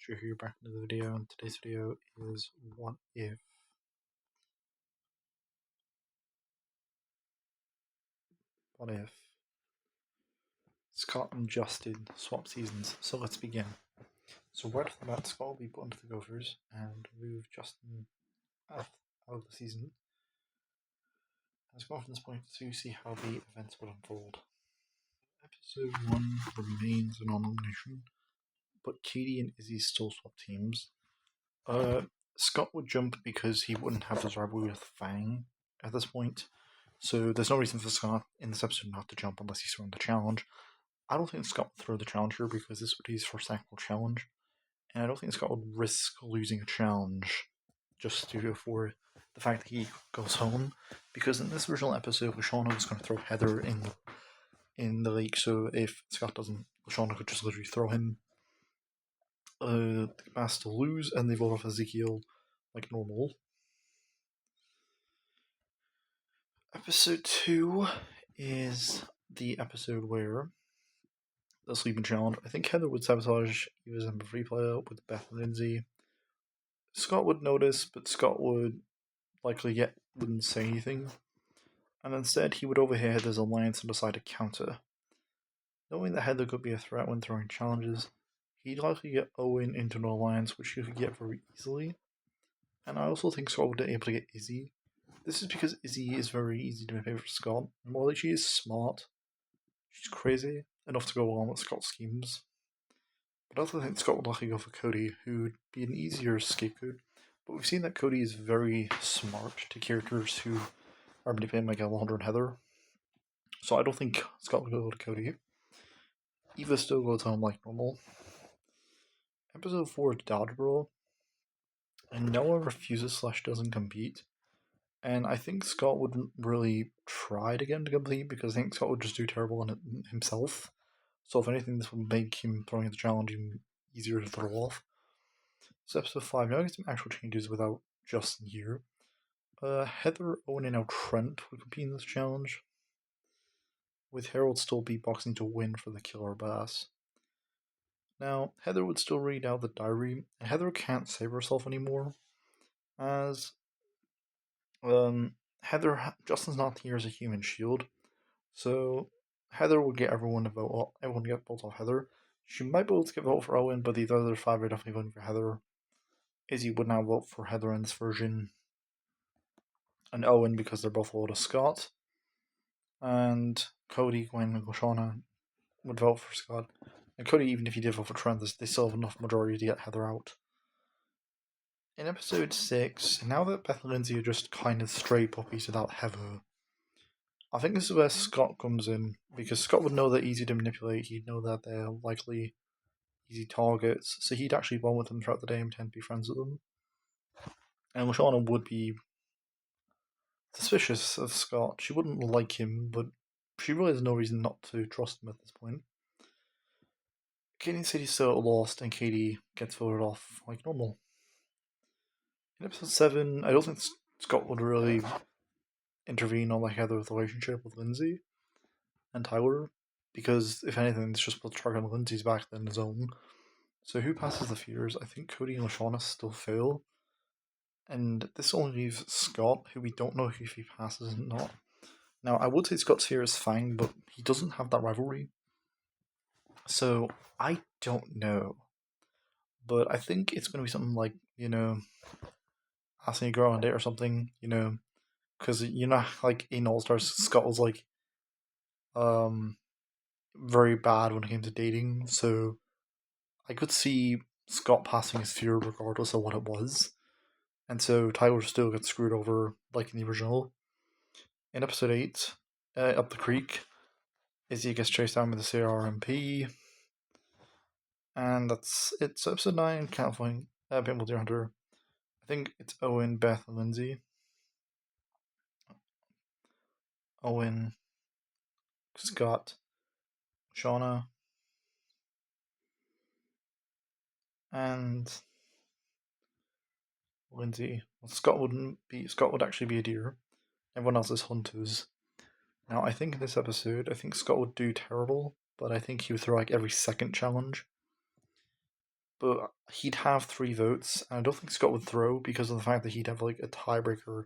Drew here, back into the video, and today's video is what if Scott and Justin swap seasons. So let's begin. So right off the bat, Scott will be put into the Gophers and move Justin out of the season. Let's go from this point to see how the events will unfold. Episode 1 remains a non-elimination, but Katie and Izzy still swap teams. Scott would jump because he wouldn't have his rivalry with Fang at this point. So there's no reason for Scott in this episode not to jump unless he's throwing the challenge. I don't think Scott would throw the challenge here because this would be his first actual challenge. And I don't think Scott would risk losing a challenge just to go for the fact that he goes home. Because in this original episode, Lashawna was going to throw Heather in the lake. So if Scott doesn't, Lashawna could just literally throw him. The Mass to lose, and they vote off Ezekiel like normal. Episode 2 is the episode where the sleeping challenge. I think Heather would sabotage Eva's number 3 playout with Beth and Lindsay. Scott would notice, but Scott would likely wouldn't say anything. And instead, he would overhear Heather's alliance and decide to counter. Knowing that Heather could be a threat when throwing challenges, he'd likely get Owen into an alliance, which he could get very easily. And I also think Scott would be able to get Izzy. This is because Izzy is very easy to make for Scott. And while she is smart, she's crazy enough to go along with Scott's schemes. But I also think Scott would likely go for Cody, who would be an easier scapegoat. But we've seen that Cody is very smart to characters who are manipulated by Alejandro and Heather. So I don't think Scott would go to Cody. Eva still goes home like normal. Episode 4 is Dodgeball. And Noah refuses / doesn't compete. And I think Scott wouldn't really try to get him to complete because I think Scott would just do terrible on it himself. So if anything, this would make him throwing the challenge even easier to throw off. So episode 5, now I get some actual changes without Justin here. Heather, Owen, and now Trent would compete in this challenge, with Harold still beatboxing to win for the Killer Bass. Now, Heather would still read out the diary, and Heather can't save herself anymore, as Justin's not here as a human shield, so Heather would get everyone to vote. Everyone would get votes off Heather. She might be able to get vote for Owen, but the other 5 are definitely voting for Heather. Izzy would now vote for Heather in this version, and Owen because they're both loyal to Scott. And Cody, Gwen, and Lashawna would vote for Scott. And Cody, even if he did vote for Trent, they still have enough majority to get Heather out. In episode 6, now that Beth and Lindsay are just kind of stray puppies without Heather, I think this is where Scott comes in, because Scott would know they're easy to manipulate, he'd know that they're likely easy targets, so he'd actually bond with them throughout the day and tend to be friends with them. And Lashawna would be suspicious of Scott. She wouldn't like him, but she really has no reason not to trust him at this point. Katie and Sadie still lost, and Katie gets voted off like normal. In episode 7, I don't think Scott would really intervene on Heather's relationship with Lindsay and Tyler, because if anything, it's just put the target on Lindsay's back than his own. So who passes the fears? I think Cody and Lashawna still fail. And this only leaves Scott, who we don't know if he passes or not. Now, I would say Scott's fear is fine, but he doesn't have that rivalry. So, I don't know. But I think it's going to be something like, asking a girl on a date or something, because, like in All Stars, Scott was very bad when it came to dating. So, I could see Scott passing his fear regardless of what it was. And so Tyler still gets screwed over like in the original. In episode 8, Up the Creek, Izzy gets chased down with the CRMP. And that's it. So episode 9, Counterpoint, Paintball Deer Hunter. I think it's Owen, Beth, and Lindsay. Owen, Scott, Shauna, and Lindsay. Well, Scott would actually be a deer. Everyone else is hunters. Now, I think in this episode, I think Scott would do terrible, but I think he would throw like every second challenge. but he'd have 3 votes, and I don't think Scott would throw because of the fact that he'd have like a tiebreaker,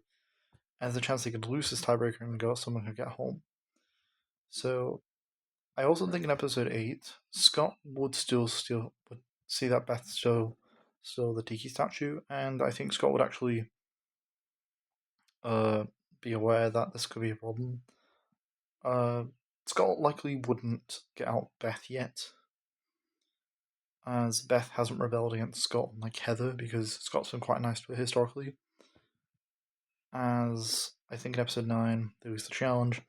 and there's a chance he could lose his tiebreaker and go someone could get home. So I also think in episode 8, Scott would still would see that Beth still the Tiki statue, and I think Scott would actually be aware that this could be a problem. Scott likely wouldn't get out Beth yet, as Beth hasn't rebelled against Scott like Heather, because Scott's been quite nice to her historically. As I think in episode 9, there was the challenge.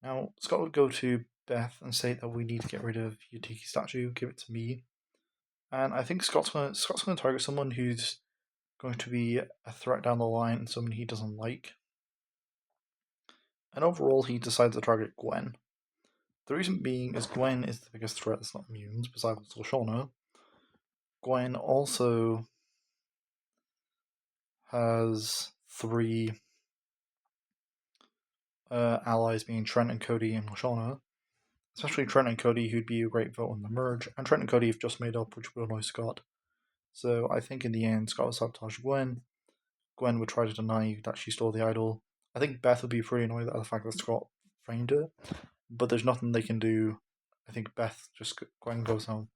Now, Scott would go to Beth and say that we need to get rid of your Tiki statue, give it to me. And I think Scott's going to target someone who's going to be a threat down the line and someone he doesn't like. And overall, he decides to target Gwen. The reason being is Gwen is the biggest threat that's not immune, besides Lashana. Gwen also has 3 allies, being Trent and Cody and Lashana. Especially Trent and Cody, who'd be a great vote on the merge. And Trent and Cody have just made up, which will annoy Scott. So I think in the end, Scott would sabotage Gwen. Gwen would try to deny that she stole the idol. I think Beth would be pretty annoyed at the fact that Scott framed her, but there's nothing they can do. I think Gwen goes home.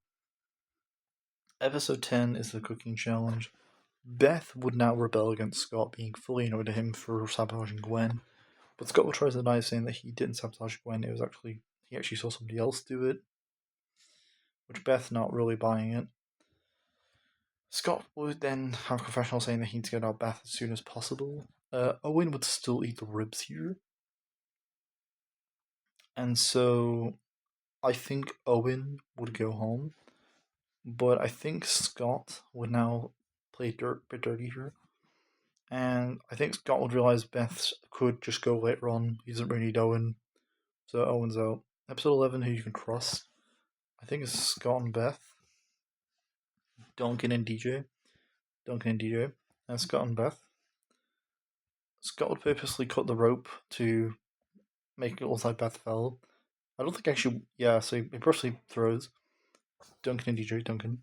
Episode 10 is the cooking challenge. Beth would now rebel against Scott, being fully annoyed at him for sabotaging Gwen. But Scott will try to deny, saying that he didn't sabotage Gwen. He actually saw somebody else do it, which Beth not really buying it. Scott would then have a confessional saying that he needs to get out Beth as soon as possible. Owen would still eat the ribs here. And so I think Owen would go home. But I think Scott would now play bit dirty here. And I think Scott would realize Beth could just go later on. He doesn't really need Owen. So Owen's out. Episode 11, who you can trust. I think it's Scott and Beth. Duncan and DJ. And Scott and Beth. Scott would purposely cut the rope to make it look like Beth fell. I don't think actually. Yeah, so he purposely throws Duncan and DJ. Duncan.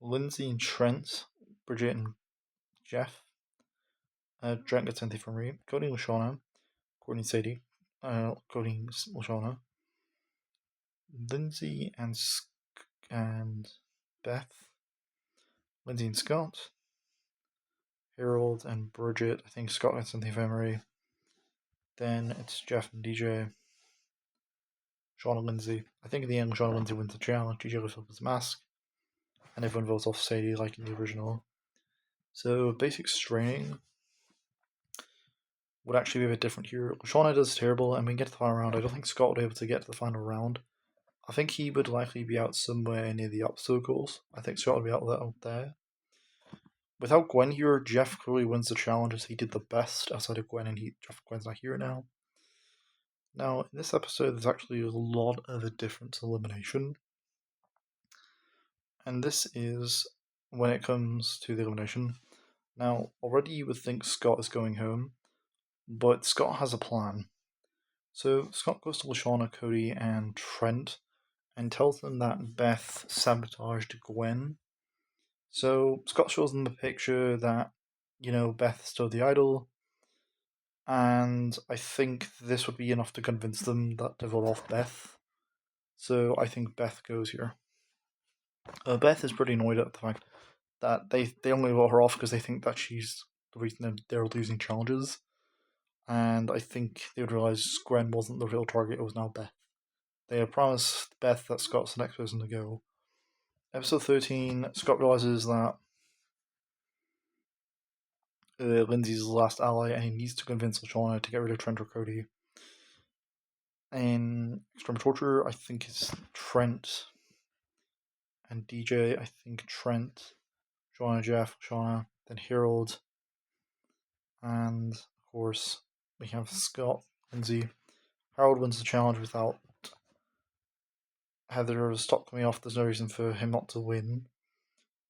Lindsay and Trent. Bridget and Jeff. Trent gets anything from me. Cody and Lashana. Courtney and Sadie. Cody and Lashana. Lindsay and Beth. Lindsay and Scott. Harold and Bridget. I think Scott gets something from Emery. Then it's Jeff and DJ. Sean and Lindsay. I think in the end, Sean and Lindsay wins the challenge. DJ lifts up his mask. And everyone votes off Sadie like in the original. So basic straining would actually be a bit different here. Shauna does terrible, and we can get to the final round. I don't think Scott would be able to get to the final round. I think he would likely be out somewhere near the obstacles. I think Scott would be out there. Without Gwen here, Jeff clearly wins the challenge as he did the best outside of Gwen, and Gwen's not here now. Now, in this episode, there's actually a lot of a different elimination. And this is when it comes to the elimination. Now, already you would think Scott is going home, but Scott has a plan. So Scott goes to Lashana, Cody, and Trent and tells them that Beth sabotaged Gwen. So Scott shows them a picture that, Beth stole the idol, and I think this would be enough to convince them that to vote off Beth. So I think Beth goes here. Beth is pretty annoyed at the fact that they only vote her off because they think that she's the reason that they're losing challenges. And I think they would realize Gwen wasn't the real target, it was now Beth. They had promised Beth that Scott's the next person to go. Episode 13, Scott realizes that Lindsay's the last ally and he needs to convince Lashana to get rid of Trent or Cody. In Extreme Torture, I think it's Trent and DJ. I think Trent, Shauna, Jeff, Shauna, then Harold, and of course we have Scott, Lindsay. Harold wins the challenge without Heather stop coming off. There's no reason for him not to win.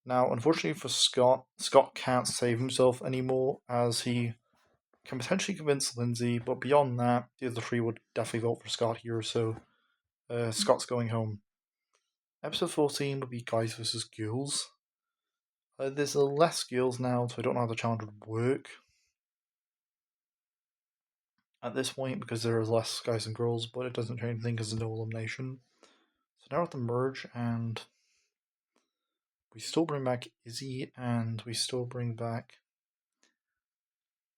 Now, unfortunately for Scott can't save himself anymore as he can potentially convince Lindsay, but beyond that, the other 3 would definitely vote for Scott here, so Scott's going home. Episode 14 would be Guys vs. Girls. There's less girls now, so I don't know how the challenge would work at this point because there is less guys and girls, but it doesn't change anything because there's no elimination. So now we have to merge, and we still bring back Izzy, and we still bring back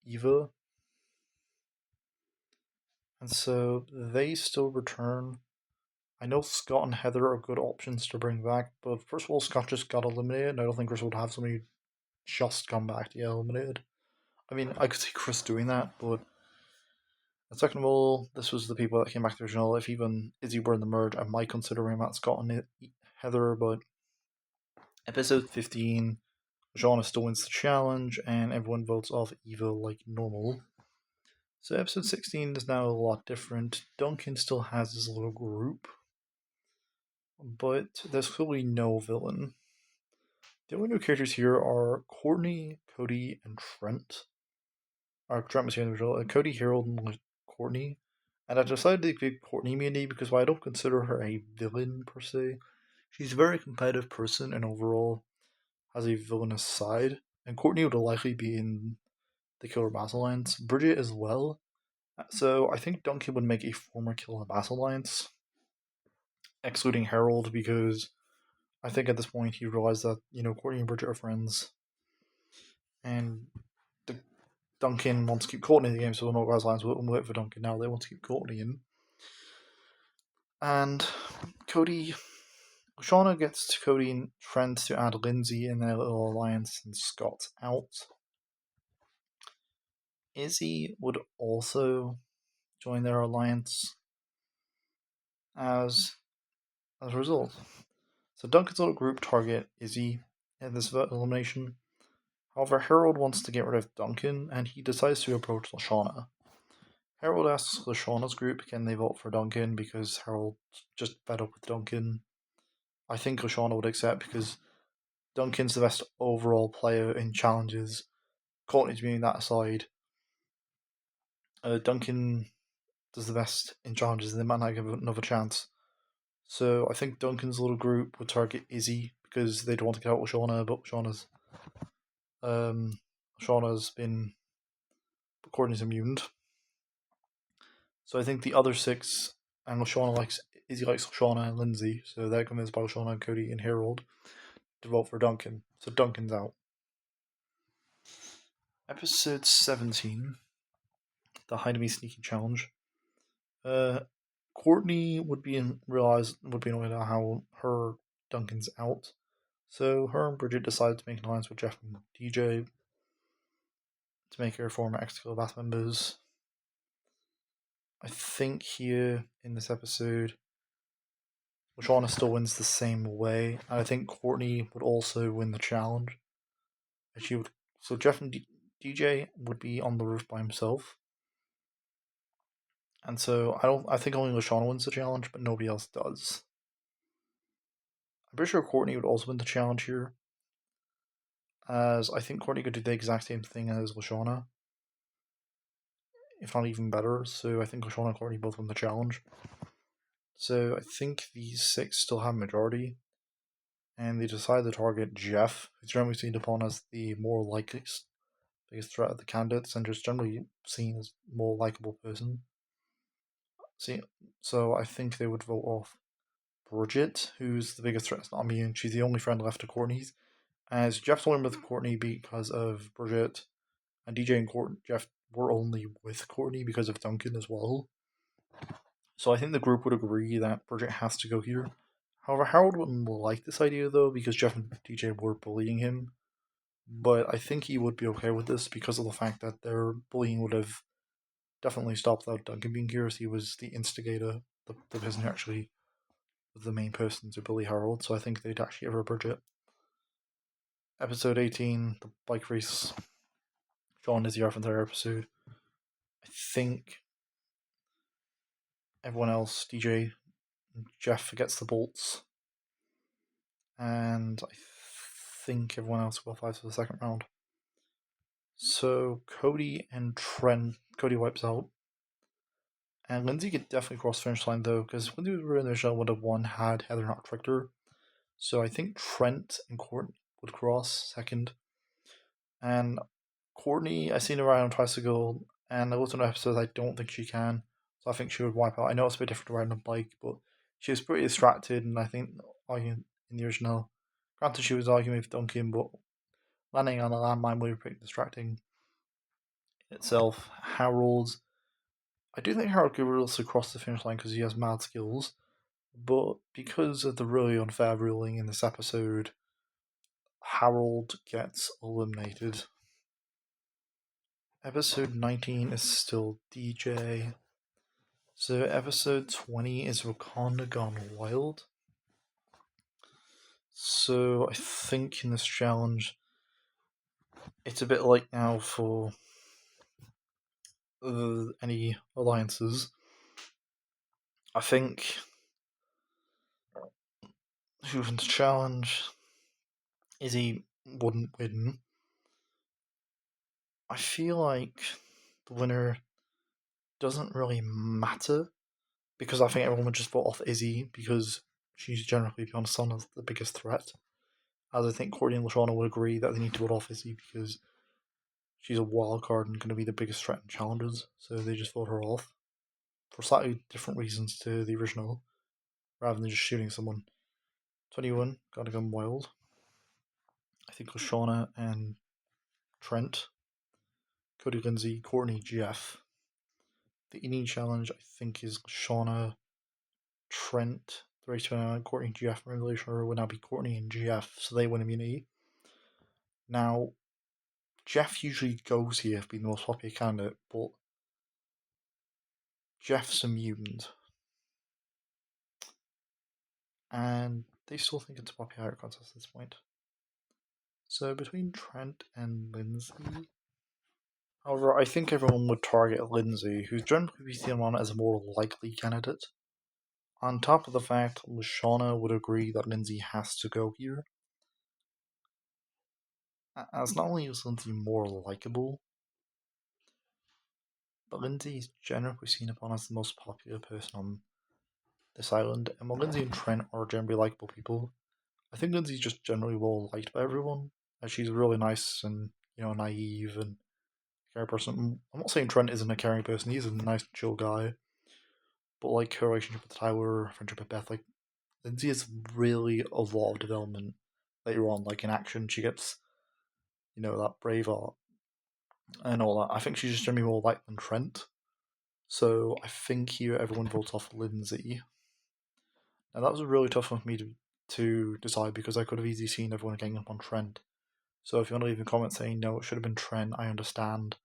Eva. And so they still return. I know Scott and Heather are good options to bring back, but first of all, Scott just got eliminated, and I don't think Chris would have somebody just come back to get eliminated. I mean, I could see Chris doing that, but second of all, this was the people that came back to the original. If even Izzy were in the merge, I might consider him at Scott and Heather, but episode 15, Shauna still wins the challenge, and everyone votes off Eva like normal. So episode 16 is now a lot different. Duncan still has his little group, but there's clearly no villain. The only new characters here are Courtney, Cody, and Trent. Trent was here in the original. Cody, Harold, and Courtney. And I decided to pick Courtney mainly because while I don't consider her a villain per se, she's a very competitive person and overall has a villainous side. And Courtney would likely be in the Killer Bass Alliance. Bridget as well. So I think Duncan would make a former Killer Bass Alliance, excluding Harold, because I think at this point he realized that, Courtney and Bridget are friends. And Duncan wants to keep Courtney in the game, so the No Guys Alliance won't wait for Duncan now. They want to keep Courtney in. And Cody, Shauna gets to Cody and Trent to add Lindsay in their little alliance, and Scott's out. Izzy would also join their alliance as a result. So Duncan's little group target Izzy in this elimination. However, Harold wants to get rid of Duncan, and he decides to approach Lashana. Harold asks Lashana's group, can they vote for Duncan, because Harold's just fed up with Duncan. I think Lashana would accept because Duncan's the best overall player in challenges. Courtney's being that aside. Duncan does the best in challenges, and they might not give another chance. So I think Duncan's little group would target Izzy because they'd want to get out with Shauna, but Shauna's been Courtney's immune. So I think the other six, and Izzy likes Shauna and Lindsay, so they're convinced by Shauna, Cody, and Harold to vote for Duncan. So Duncan's out. Episode 17, the Hide Me Sneaky Challenge. Courtney would be annoyed at how her Duncan's out. So her and Bridget decide to make an alliance with Jeff and DJ to make her former ex-Killer Bass members. I think here in this episode, Shauna still wins the same way, and I think Courtney would also win the challenge. So Jeff and DJ would be on the roof by himself, and so I think only Lashana wins the challenge, but nobody else does. I'm pretty sure Courtney would also win the challenge here, as I think Courtney could do the exact same thing as Lashana, if not even better. So I think Lashana and Courtney both win the challenge. So I think these six still have majority, and they decide to target Jeff, who's generally seen upon as the more biggest threat of the candidates, and just generally seen as a more likable person. So I think they would vote off Bridget, who's the biggest threat. It's not me, and she's the only friend left to Courtney's. As Jeff's only with Courtney because of Bridget, and DJ and Jeff were only with Courtney because of Duncan as well. So I think the group would agree that Bridget has to go here. However, Harold wouldn't like this idea though, because Jeff and DJ were bullying him. But I think he would be okay with this because of the fact that their bullying would have definitely stopped without Duncan being here, as he was the instigator, the person who actually was the main person to bully Harold. So I think they'd actually ever Bridget. Episode 18, the bike race. Sean is the entire episode. I think everyone else, DJ, Jeff gets the bolts, and I think everyone else qualifies for the second round. So Cody wipes out, and Lindsay could definitely cross the finish line though, because Lindsay would have won had Heather not tricked her. So I think Trent and Courtney would cross second. And Courtney, I seen her around twice ago, and I looked on her episodes, I don't think she can. So I think she would wipe out. I know it's a bit different to riding a bike, but she was pretty distracted, and I think arguing in the original, granted she was arguing with Duncan, but landing on a landmine would be pretty distracting in itself. Harold, I do think Harold could also cross the finish line because he has mad skills, but because of the really unfair ruling in this episode, Harold gets eliminated. Episode 19 is still DJ. So episode 20 is Wakanda Gone Wild. So I think in this challenge, it's a bit late now for any alliances. I think who wins the challenge, Izzy wouldn't win. I feel like the winner doesn't really matter because I think everyone would just vote off Izzy because she's generally beyond Son as the biggest threat. As I think Courtney and Lashana would agree that they need to vote off Izzy because she's a wild card and going to be the biggest threat in challenges, so they just vote her off for slightly different reasons to the original, rather than just shooting someone. 21, Gotta Go Wild. I think Lashana and Trent, Cody Lindsay, Courtney, Jeff. The eating challenge, I think, is Shauna, Trent, the race Courtney, Jeff. I'm really sure it would now be Courtney and Jeff, so they win immunity. Now, Jeff usually goes here for being the most popular candidate, but Jeff's immune. And they still think it's a popularity contest at this point. So between Trent and Lindsay. However, I think everyone would target Lindsay, who's generally seen on as a more likely candidate. On top of the fact, Lashana would agree that Lindsay has to go here. As not only is Lindsay more likable, but Lindsay is generally seen upon as the most popular person on this island, and while Lindsay and Trent are generally likable people, I think Lindsay's just generally well liked by everyone. She's really nice and naive and caring person. I'm not saying Trent isn't a caring person; he's a nice, chill guy. But like her relationship with Tyler, her friendship with Beth, like Lindsay has really a lot of development later on. Like in action, she gets that brave art and all that. I think she's just generally more liked than Trent. So I think here everyone votes off Lindsay. Now that was a really tough one for me to decide because I could have easily seen everyone getting up on Trent. So if you want to leave a comment saying no, it should have been Trent, I understand.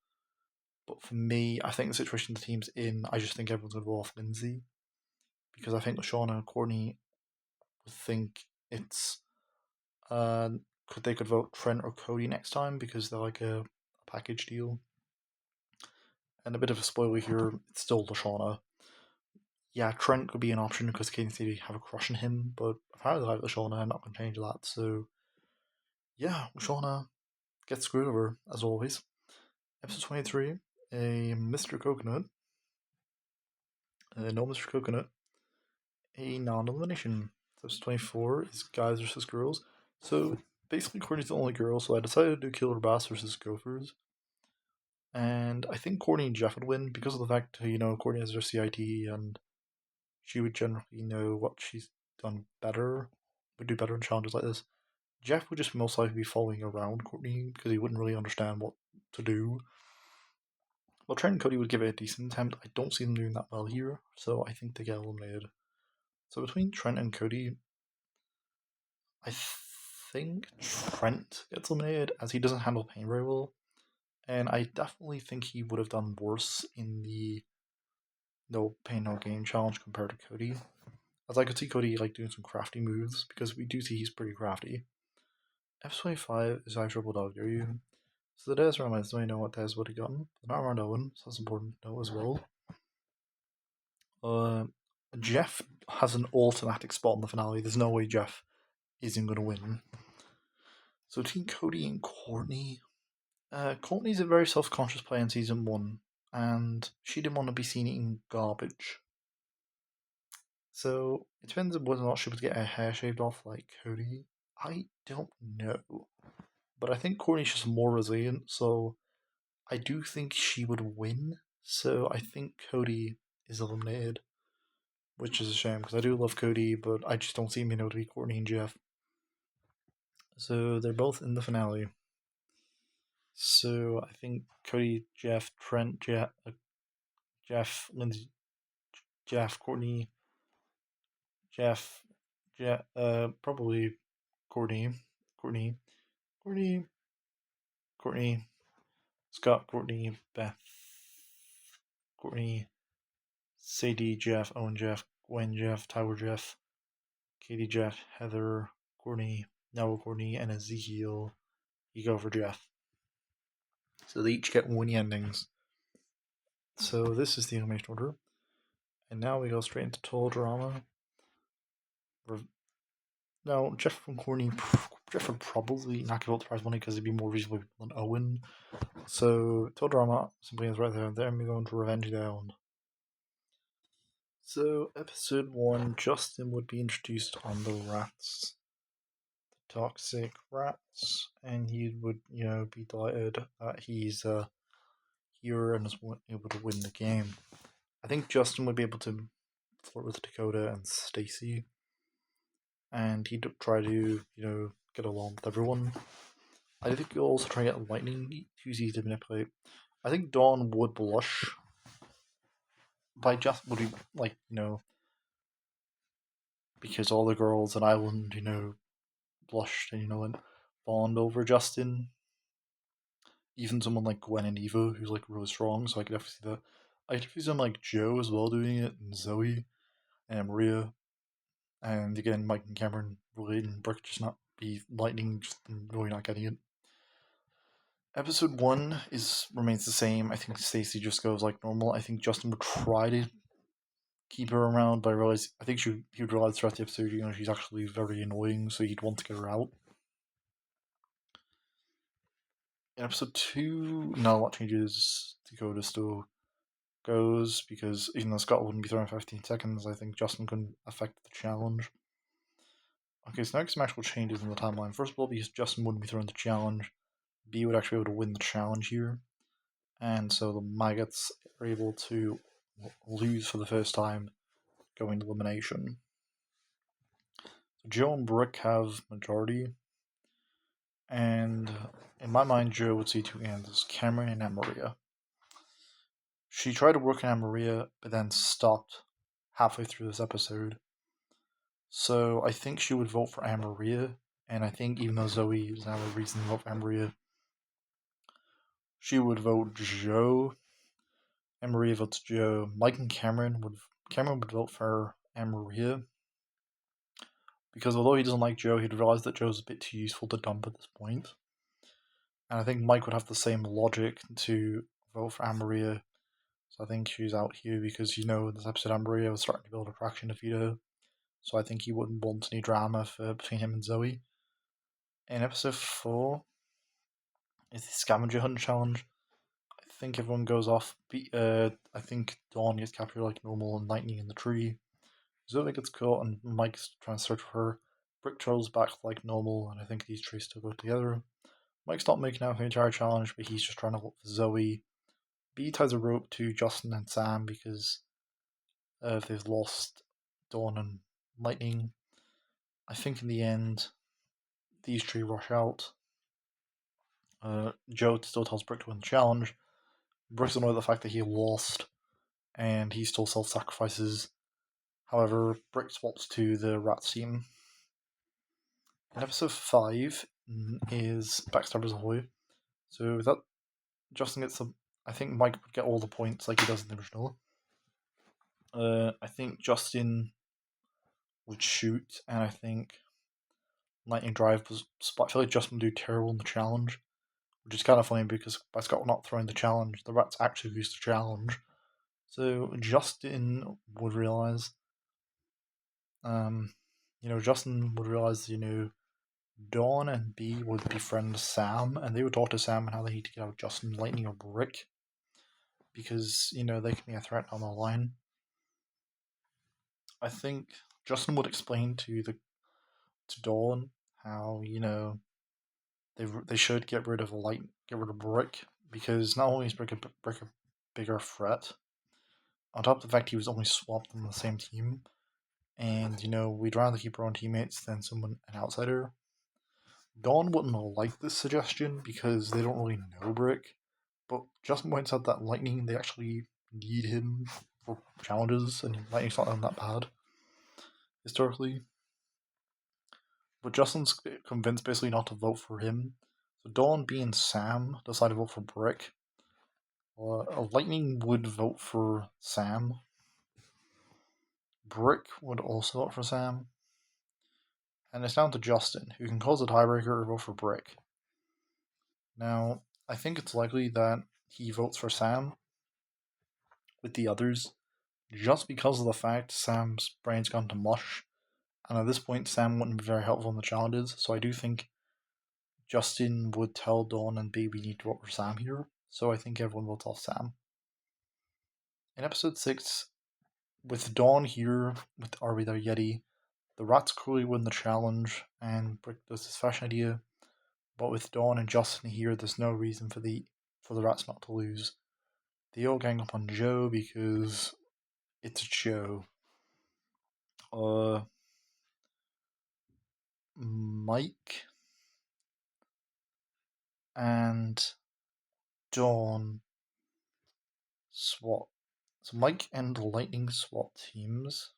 But for me, I think the situation the team's in, I just think everyone's going to go off Lindsay. Because I think Shauna and Courtney would think it's. They could vote Trent or Cody next time because they're like a package deal. And a bit of a spoiler here, it's still Lashana. Yeah, Trent could be an option because Katie City have a crush on him, but apparently like Lashana, I'm not going to change that. So, yeah, Lashana gets screwed over, as always. Episode 23, a Mr. Coconut. No Mr. Coconut. A non-elimination. Episode 24 is guys versus girls. So, basically, Courtney's the only girl, so I decided to do Killer Bass versus Gophers. And I think Courtney and Jeff would win because of the fact, Courtney has her CIT and she would generally know what she's done better, would do better in challenges like this. Jeff would just most likely be following around Courtney because he wouldn't really understand what to do. Well, Trent and Cody would give it a decent attempt. I don't see them doing that well here, so I think they get eliminated. So between Trent and Cody, I think Trent gets eliminated as he doesn't handle pain very well. And I definitely think he would have done worse in the no pain no gain challenge compared to Cody. As I could see Cody doing some crafty moves because we do see he's pretty crafty. F25 is I triple dog you. So the Des reminds me know what Des would have gotten. Not around Owen, so that's important to know as well. Jeff has an automatic spot in the finale. There's no way Jeff isn't going to win. So between Cody and Courtney, Courtney's a very self-conscious player in season 1, and she didn't want to be seen eating garbage. So it depends on whether or not she would get her hair shaved off like Cody. I don't know. But I think Courtney's just more resilient, so I do think she would win. So I think Cody is eliminated, which is a shame because I do love Cody, but I just don't see him being able to beat Courtney and Jeff. So they're both in the finale. So I think Cody, Jeff, Trent, Jeff, Lindsay, Jeff, Courtney, Jeff, probably Courtney, Courtney, Courtney, Courtney, Scott, Courtney, Beth, Courtney, Sadie, Jeff, Owen, Jeff, Gwen, Jeff, Tyler, Jeff, Katie, Jeff, Heather, Courtney, Noah, Courtney, and Ezekiel. You go for Jeff. So they each get winning endings. So this is the elimination order. And now we go straight into total drama. Now, Jeff and Courtney, Jeff would probably not give out the prize money because he'd be more reasonable than Owen. So, total drama simply is right there. Then we go into Revenge Down. So, episode 1, Justin would be introduced on the rats, the toxic rats, and he would, be delighted that he's a hero and is able to win the game. I think Justin would be able to flirt with Dakota and Stacy, and he'd try to, get along with everyone. I think he'll also try to get Lightning, who's easy to manipulate. I think Dawn would blush. By just would be because all the girls in Ireland, blushed and and fawned over Justin. Even someone like Gwen and Eva, who's like really strong, so I could definitely see that. I could definitely see someone like Joe as well doing it, and Zoe, and Maria, and again Mike and Cameron really and Brooke just not be Lightning, just really not getting it. Episode 1 remains the same. I think Stacy just goes like normal. I think Justin would try to keep her around, but I think he would realize throughout the episode, she's actually very annoying, so he'd want to get her out. In episode 2, not a lot changes. Dakota still goes because even though Scott wouldn't be throwing 15 seconds, I think Justin couldn't affect the challenge. Okay, so next some actual changes in the timeline. First of all, because Justin wouldn't be throwing the challenge, B would actually be able to win the challenge here, and so the maggots are able to lose for the first time, going to elimination. So Joe and Brooke have majority, and in my mind, Joe would see two answers: Cameron and Anne-Maria. She tried to work on Anne-Maria, but then stopped halfway through this episode. So I think she would vote for Anne-Maria, and I think even though Zoe doesn't have a reason to vote for Anne-Maria, she would vote Joe. Anne-Maria votes Joe. Mike and Cameron would vote for Anne-Maria, because although he doesn't like Joe, he'd realize that Joe's a bit too useful to dump at this point. And I think Mike would have the same logic to vote for Anne-Maria. So I think she's out here because, in this episode, Anne-Maria was starting to build a traction to Vito. So I think he wouldn't want any drama between him and Zoe. In episode 4 is the scavenger hunt challenge. I think everyone goes off. I think Dawn gets captured like normal and Lightning in the tree. Zoe gets caught and Mike's trying to search for her. Brick trolls back like normal, and I think these three still go together. Mike's not making out for the entire challenge, but he's just trying to look for Zoe. B ties a rope to Justin and Sam because they've lost Dawn and Lightning. I think in the end, these three rush out. Joe still tells Brick to win the challenge. Brick's annoyed at the fact that he lost, and he still self-sacrifices. However, Brick swaps to the Rats team. In episode 5 is Backstabbers Ahoy. So that Justin gets I think Mike would get all the points like he does in the original. I think Justin would shoot, and I think Lightning Drive was. I feel like Justin would do terrible in the challenge, which is kind of funny because by Scott not throwing the challenge, the Rats actually lose the challenge. So Justin would realize, Justin would realize, Dawn and B would befriend Sam, and they would talk to Sam and how they need to get out Justin, Lightning, or Brick, because they can be a threat on the line. I think Justin would explain to Dawn how they should get rid of Brick, because not only is Brick a bigger threat, on top of the fact he was only swapped on the same team, and we'd rather keep our own teammates than an outsider. Dawn wouldn't like this suggestion because they don't really know Brick, but Justin points out that Lightning, they actually need him for challenges, and Lightning's not that bad historically. But Justin's convinced basically not to vote for him. So Dawn, B, and Sam decide to vote for Brick. Lightning would vote for Sam. Brick would also vote for Sam. And it's down to Justin, who can cause a tiebreaker or vote for Brick. Now, I think it's likely that he votes for Sam with the others, just because of the fact Sam's brain's gone to mush. And at this point, Sam wouldn't be very helpful in the challenges, so I do think Justin would tell Dawn and B we need to vote for Sam here, so I think everyone votes off Sam. In episode 6, with Dawn here with Are We There Yeti, the rats clearly win the challenge, and Brick does this fashion idea, but with Dawn and Justin here, there's no reason for the rats not to lose. They all gang up on Joe because it's Joe. Mike and Dawn swap. So Mike and Lightning swap teams,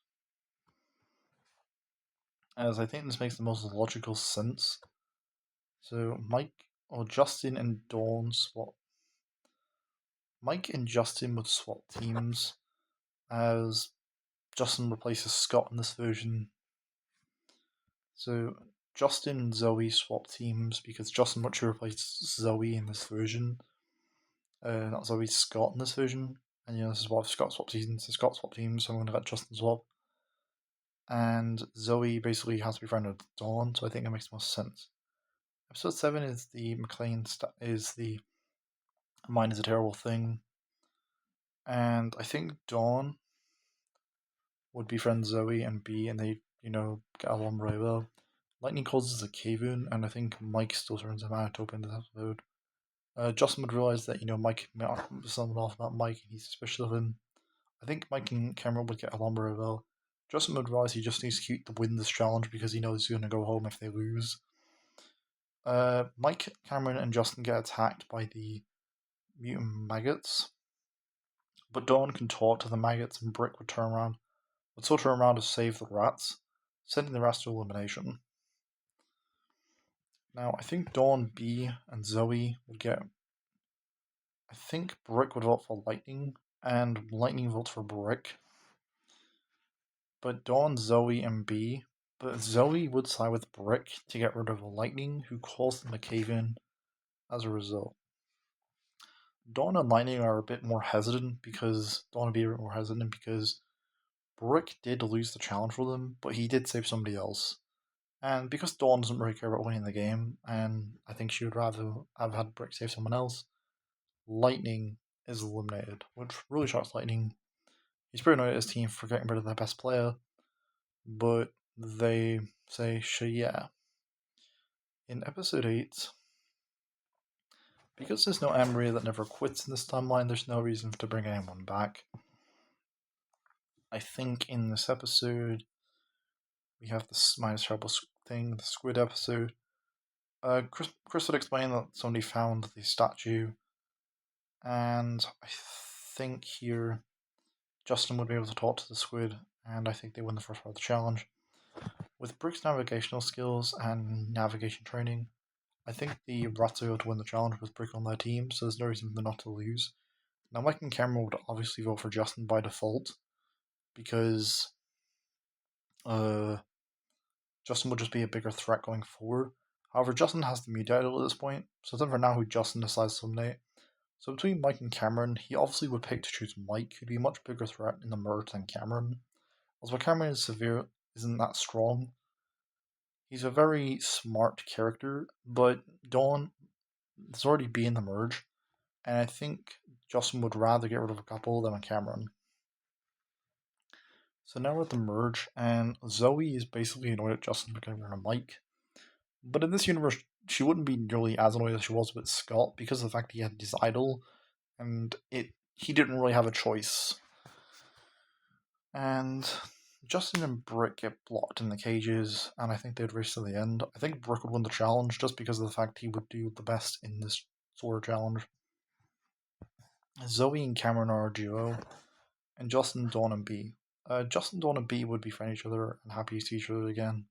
as I think this makes the most logical sense. So Justin and Dawn swap. Mike and Justin would swap teams, as Justin replaces Scott in this version. So Justin and Zoe swap teams because Justin much replaced Zoe in this version. Not Zoe, Scott in this version. And this is why Scott swap teams. So Scott swap teams, so I'm going to let Justin swap. And Zoe basically has to be friendly with Dawn, so I think that makes the most sense. Episode 7 is the McLean is the Mine is a Terrible Thing. And I think Dawn would befriend Zoe and B, and they, get along very well. Lightning causes a cave in, and I think Mike still turns him out open this episode. Justin would realize that, Mike met someone off about Mike, and he's suspicious of him. I think Mike and Cameron would get along very well. Justin would realize he just needs to keep to win this challenge because he knows he's going to go home if they lose. Mike, Cameron, and Justin get attacked by the mutant maggots, but Dawn can talk to the maggots, and Brick would still turn around to save the rats, sending the rats to elimination. Now, I think Dawn, B, and Zoe would get. I think Brick would vote for Lightning, and Lightning votes for Brick. But Dawn, Zoe, and B. But Zoe would side with Brick to get rid of Lightning, who caused them to cave in as a result. Dawn and Lightning are a bit more hesitant because Brick did lose the challenge for them, but he did save somebody else. And because Dawn doesn't really care about winning the game, and I think she would rather have had Brick save someone else, Lightning is eliminated, which really shocks Lightning. He's pretty annoyed at his team for getting rid of their best player, but they say, sure, yeah. In episode 8, because there's no Emery that never quits in this timeline, there's no reason to bring anyone back. I think in this episode, we have this minus terrible thing, the squid episode. Chris would explain that somebody found the statue, and I think here Justin would be able to talk to the squid, and I think they win the first part of the challenge. With Brick's navigational skills and navigation training, I think the rats are able to win the challenge with Brick on their team, so there's no reason for them not to lose. Now, Mike and Cameron would obviously vote for Justin by default, because Justin would just be a bigger threat going forward. However, Justin has the mute idol at this point, so it's not for now who Justin decides to eliminate. So between Mike and Cameron, he obviously would pick to choose Mike, who'd be a much bigger threat in the merge than Cameron. Although Cameron isn't that strong. He's a very smart character, but Dawn has already been in the merge, and I think Justin would rather get rid of a couple than a Cameron. So now we're at the merge, and Zoe is basically annoyed at Justin becoming her mic. But in this universe, she wouldn't be nearly as annoyed as she was with Scott because of the fact he had his idol, and he didn't really have a choice. And Justin and Brick get blocked in the cages, and I think they'd race to the end. I think Brick would win the challenge just because of the fact he would do the best in this sort of challenge. Zoe and Cameron are a duo, and Justin, Dawn, and B. Justin, Dawn, and B would befriend each other and happy to see each other again.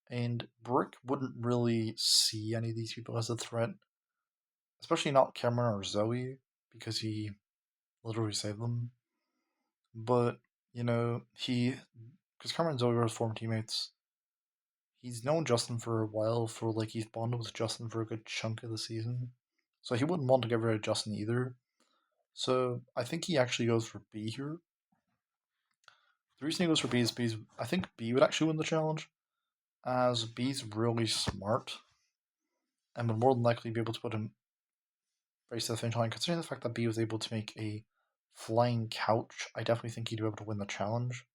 And Brick wouldn't really see any of these people as a threat, especially not Cameron or Zoe, because he literally saved them. But, because Cameron and Zoe are his former teammates, he's known Justin for a while, he's bonded with Justin for a good chunk of the season. So he wouldn't want to get rid of Justin either. So I think he actually goes for B here. The reason he goes for B is I think B would actually win the challenge, as B's really smart and would more than likely be able to put him race to the finish line. Considering the fact that B was able to make a flying couch, I definitely think he'd be able to win the challenge.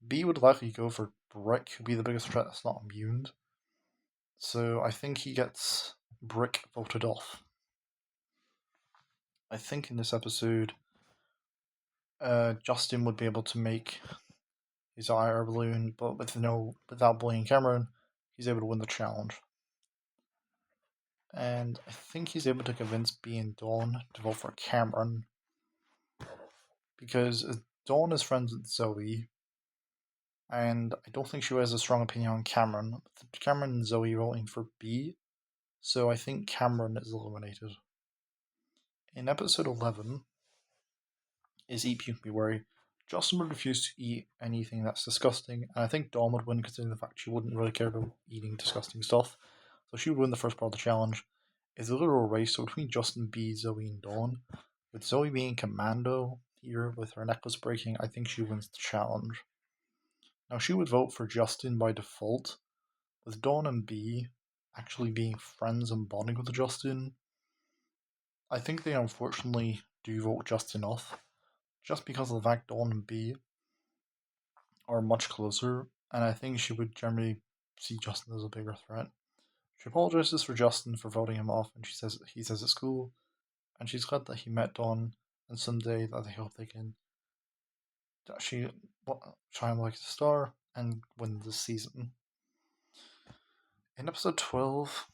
B would likely go for Brick, who'd be the biggest threat that's not immune. So I think he gets Brick voted off. I think in this episode, Justin would be able to make his air balloon, but without bullying Cameron, he's able to win the challenge. And I think he's able to convince B and Dawn to vote for Cameron, because Dawn is friends with Zoe, and I don't think she has a strong opinion on Cameron. Cameron and Zoe voting for B, so I think Cameron is eliminated. In episode 11 is Eat Puke Me Worry, Justin would refuse to eat anything that's disgusting, and I think Dawn would win considering the fact she wouldn't really care about eating disgusting stuff, so she would win the first part of the challenge. It's a literal race between Justin, B, Zoe, and Dawn. With Zoe being commando here with her necklace breaking, I think she wins the challenge. Now she would vote for Justin by default, with Dawn and B actually being friends and bonding with Justin. I think they unfortunately do vote Justin off, just because of the fact Dawn and B are much closer, and I think she would generally see Justin as a bigger threat. She apologizes for Justin for voting him off, and he says it's cool, and she's glad that he met Dawn, and someday that they hope they can actually shine like a star and win this season. In episode 12,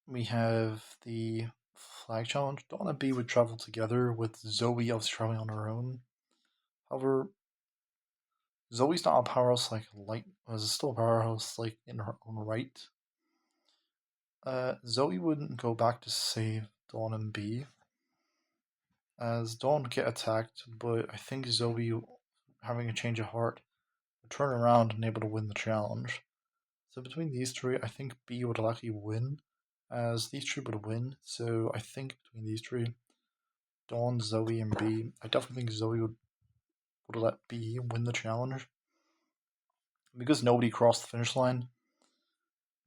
we have the flag challenge. Dawn and B would travel together, with Zoe obviously traveling on her own. However, Zoe's not a powerhouse like Light was still a powerhouse like in her own right. Zoe wouldn't go back to save Dawn and B, as Dawn would get attacked, but I think Zoe, having a change of heart, would turn around and able to win the challenge. So between these three, I think B would likely win, as these three would win. So I think between these three, Dawn, Zoe, and B, I definitely think Zoe would let B win the challenge. Because nobody crossed the finish line,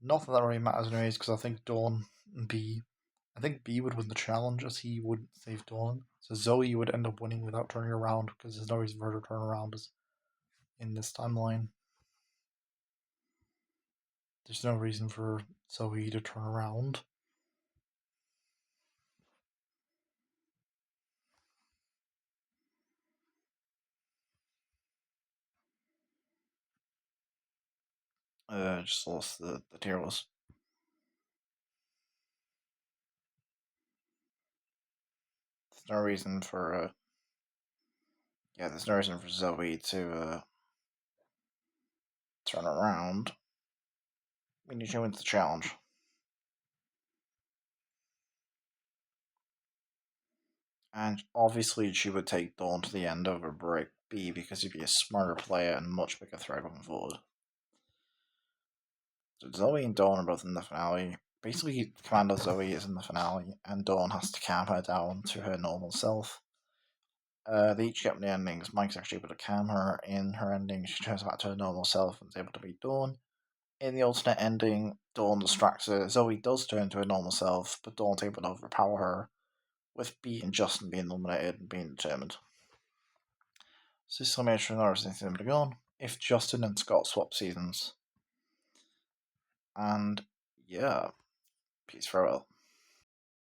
not that really matters anyways, because I think Dawn and B, I think B would win the challenge as he would save Dawn. So Zoe would end up winning without turning around, because there's no reason for her to turn around in this timeline. There's no reason for Zoe to turn around. Just lost the tier list. There's no reason for there's no reason for Zoe to turn around. We need to win the challenge. And obviously she would take Dawn to the end over Brick B because he'd be a smarter player and much bigger threat going forward. So Zoe and Dawn are both in the finale. Basically, Commander Zoe is in the finale, and Dawn has to calm her down to her normal self. They each get the endings. Mike's actually able to calm her. In her ending, she turns back to her normal self and is able to beat Dawn. In the alternate ending, Dawn distracts her. Zoe does turn to her normal self, but Dawn's able to overpower her, with B and Justin being nominated and being determined. So this elimination and Norris is going to go on if Justin and Scott swap seasons. And yeah, peace farewell.